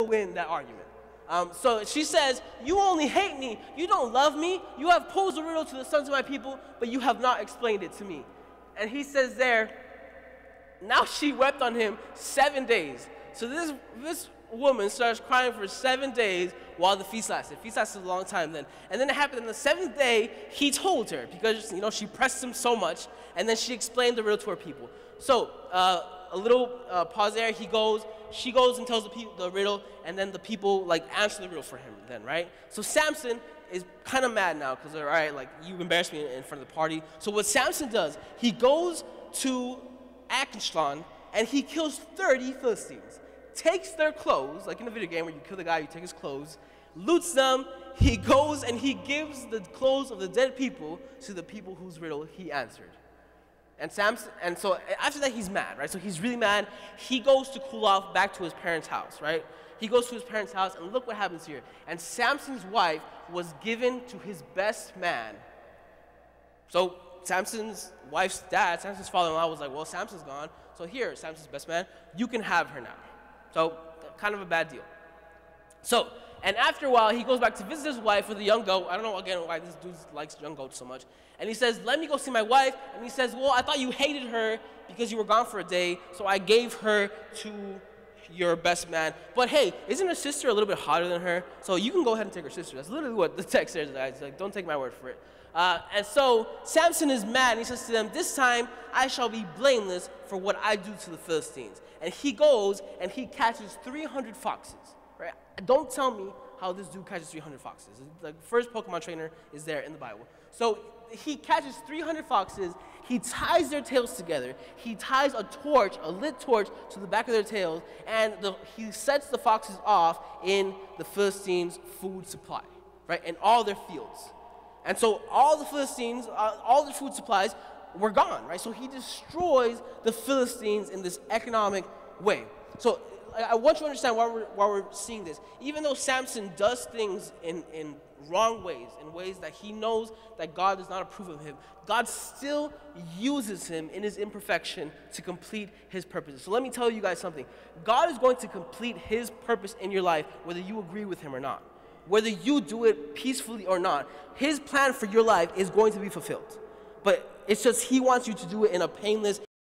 win that argument. So she says, you only hate me. You don't love me. You have posed a riddle to the sons of my people, but you have not explained it to me. And he says there, now she wept on him 7 days. So this woman starts crying for 7 days while the feast lasted. The feast lasted a long time then. And then it happened on the 7th day, he told her, because she pressed him so much, and then she explained the riddle to her people. So a little pause there. She goes and tells the people the riddle, and then the people answer the riddle for him then, right? So Samson is kind of mad now because, all right, you embarrassed me in front of the party. So what Samson does, he goes to Akishlan and he kills 30 Philistines, takes their clothes, like in a video game where you kill the guy, you take his clothes, loots them. He goes and he gives the clothes of the dead people to the people whose riddle he answered. And so after that, he's mad, right? So he's really mad. He goes to cool off back to his parents' house, right? He goes to his parents' house, and look what happens here. And Samson's wife was given to his best man. So Samson's wife's dad, Samson's father-in-law, was like, well, Samson's gone, so here, Samson's best man, you can have her now. So kind of a bad deal. So, and after a while, he goes back to visit his wife with a young goat. I don't know, again, why this dude likes young goats so much. And he says, let me go see my wife. And he says, well, I thought you hated her because you were gone for a day, so I gave her to your best man. But hey, isn't her sister a little bit hotter than her? So you can go ahead and take her sister. That's literally what the text says, guys. Don't take my word for it. And so Samson is mad, and he says to them, this time I shall be blameless for what I do to the Philistines. And he goes and he catches 300 foxes. Right? Don't tell me how this dude catches 300 foxes. The first Pokemon trainer is there in the Bible. So he catches 300 foxes. He ties their tails together. He ties a torch, a lit torch, to the back of their tails, and he sets the foxes off in the Philistines' food supply, right, in all their fields. And so all the Philistines, all the food supplies were gone, right? So he destroys the Philistines in this economic way. So I want you to understand why we're seeing this. Even though Samson does things in wrong ways, in ways that he knows that God does not approve of him, God still uses him in his imperfection to complete his purposes. So let me tell you guys something. God is going to complete his purpose in your life, whether you agree with him or not. Whether you do it peacefully or not, his plan for your life is going to be fulfilled. But it's just he wants you to do it in a painless